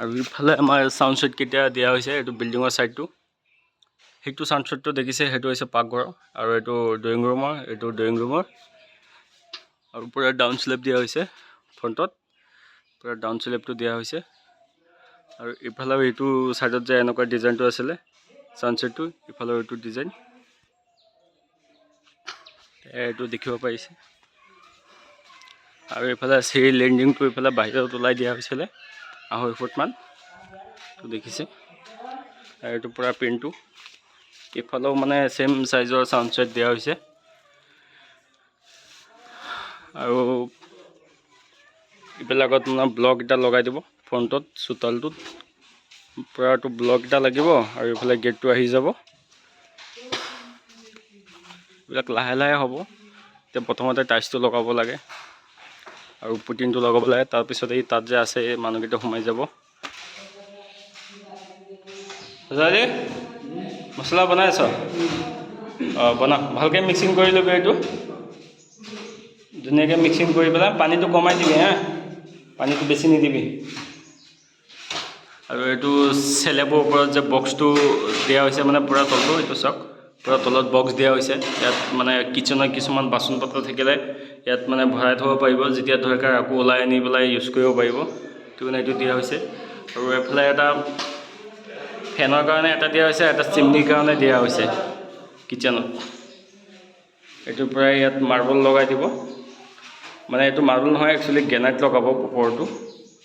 আৰু ইফালে আমাৰ চাউণ্ড ছেট কেতিয়া দিয়া হৈছে এইটো বিল্ডিঙৰ সাইডটো সেইটো চাউণ্ড ছেটটো দেখিছে সেইটো হৈছে পাকঘৰ আৰু এইটো ড্ৰয়িং ৰুমৰ আৰু পুৰা ডাউন স্লেপ দিয়া হৈছে ফ্ৰণ্টত পুৰা ডাউন স্লেপটো দিয়া হৈছে আৰু ইফালে এইটো সাইডত যে এনেকুৱা ডিজাইনটো আছিলে চাউণ্ড ছেটটো ইফালে এইটো ডিজাইন এইটো দেখিব পাৰিছে আৰু ইফালে চিৰি লেণ্ডিংটো ইফালে বাহিৰত ওলাই দিয়া হৈছিলে 2.5 ফুটমান তো দেখিছে আৰু এইটো পুৰা প্ৰিণ্টটো ইফালেও মানে সেম সাইজৰ সাউণ্ড ছেট দিয়া হৈছে আৰু ইফালেগত মানে ব্লক এটা লগাই দিব ফ্ৰণ্টত চোতালটোত পুৰাটো ব্লক এটা লাগিব আৰু ইফালে গেটটো আহি যাব এইবিলাক লাহে লাহে হ'ব এতিয়া প্ৰথমতে টাইলছটো লগাব লাগে আৰু পুটিনটো লগাব লাগে তাৰ পিছত এই তাত যে আছে এই মানুহকেইটা সোমাই যাব আজাদে মছলা বনাই আছ বনা ভালকৈ মিক্সিং কৰি ল'বি এইটো ধুনীয়াকৈ মিক্সিং কৰি পেলাই পানীটো কমাই দিবি হা পানীটো বেছি নিদিবি আৰু এইটো চেলেবৰ ওপৰত যে বক্সটো দিয়া হৈছে মানে পুৰা তলটো এইটো চাওক পুৰা তলত বক্স দিয়া হৈছে ইয়াত মানে কিচেনৰ কিছুমান বাচন পত্ৰ থাকিলে ইয়াত মানে ভৰাই থ'ব পাৰিব যেতিয়া দৰকাৰ আকৌ ওলাই আনি পেলাই ইউজ কৰিব পাৰিব সেইটো মানে এইটো দিয়া হৈছে আৰু এফালে এটা ফেনৰ কাৰণে এটা দিয়া হৈছে এটা চিমনিৰ কাৰণে দিয়া হৈছে কিচেনত এইটো প্ৰায় ইয়াত মাৰ্বল লগাই দিব মানে এইটো মাৰ্বল নহয় একচুৱেলি গ্ৰেনাইট লগাব ওপৰটো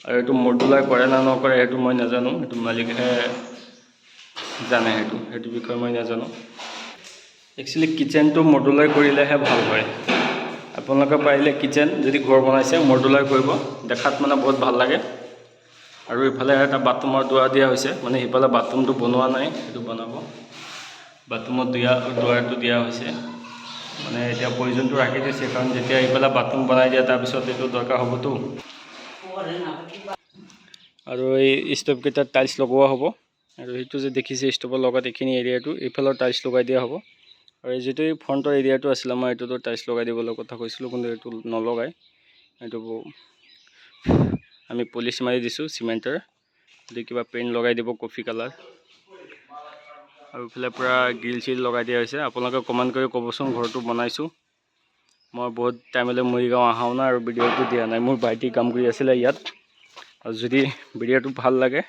আৰু এইটো মডুলাৰ কৰে না নকৰে সেইটো মই নাজানো সেইটো মালিকেহে জানে সেইটো বিষয়ে মই নাজানো একচুৱেলি কিচেনটো মডুলাৰ কৰিলেহে ভাল হয় আপোনালোকে পাৰিলে কিচেন যদি ঘৰ বনাইছে মডুলাৰ কৰিব দেখাত মানে বহুত ভাল লাগে আৰু ইফালে এটা বাথৰুমৰ দুৱাৰ দিয়া হৈছে মানে ইফালে বাথৰুমটো বনোৱা নাই সেইটো বনাব বাথৰুমৰ দুৱাৰটো দিয়া হৈছে মানে এতিয়া প্ৰয়োজনটো ৰাখি দিছে কাৰণ যেতিয়া ইফালে বাথৰুম বনাই দিয়া তাৰপিছত এইটো দৰকাৰ হ'বতো আৰু এই ষ্টোভকেইটাত টাইলছ লগোৱা হ'ব আৰু সেইটো যে দেখিছে ষ্টোভৰ লগত এইখিনি এৰিয়াটো এইফালৰ টাইলছ লগাই দিয়া হ'ব আৰু এই যিটো ফ্ৰণ্টৰ এৰিয়াটো আছিলে মই এইটোতো টাইলছ লগাই দিবলৈ কথা কৈছিলোঁ কিন্তু এইটো নলগাই এইটো আমি পলিচ মাৰি দিছোঁ চিমেণ্টেৰ যদি কিবা পেইণ্ট লগাই দিব কফি কালাৰ আৰু ইফালে পূৰা গ্ৰিল চিল লগাই দিয়া হৈছে আপোনালোকে কমেণ্ট কৰি ক'বচোন ঘৰটো বনাইছোঁ মই বহুত টাইমলৈ মৰিগাঁও অহাও নাই আৰু ভিডিঅ'টো দিয়া নাই মোৰ ভাইটি কাম কৰি আছিলে ইয়াত আৰু যদি ভিডিঅ'টো ভাল লাগে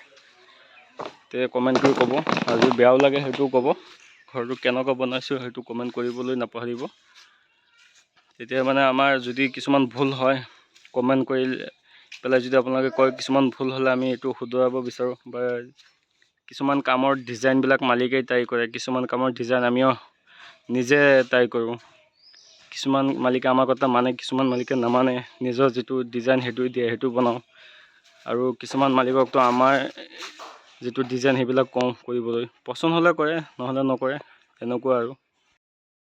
তে কমেণ্ট কৰি ক'ব আৰু যদি বেয়াও লাগে সেইটোও ক'ব ঘৰটো কেনেকুৱা বনাইছোঁ সেইটো কমেণ্ট কৰিবলৈ নাপাহৰিব তেতিয়া মানে আমাৰ যদি কিছুমান ভুল হয় কমেণ্ট কৰি পেলাই যদি আপোনালোকে কয় কিছুমান ভুল হ'লে আমি এইটো শুধৰাব বিচাৰোঁ বা কিছুমান কামৰ ডিজাইনবিলাক মালিকেই ট্ৰাই কৰে কিছুমান কামৰ ডিজাইন আমিও নিজে ট্ৰাই কৰোঁ কিছুমান মালিকে আমাৰ কথা মানে কিছুমান মালিকে নামানে নিজৰ যিটো ডিজাইন সেইটো দিয়ে সেইটো বনাওঁ আৰু কিছুমান মালিককতো আমাৰ যিটো ডিজাইন সেইবিলাক কওঁ কৰিবলৈ পচন্দ হ'লে কৰে নহ'লে নকৰে তেনেকুৱা আৰু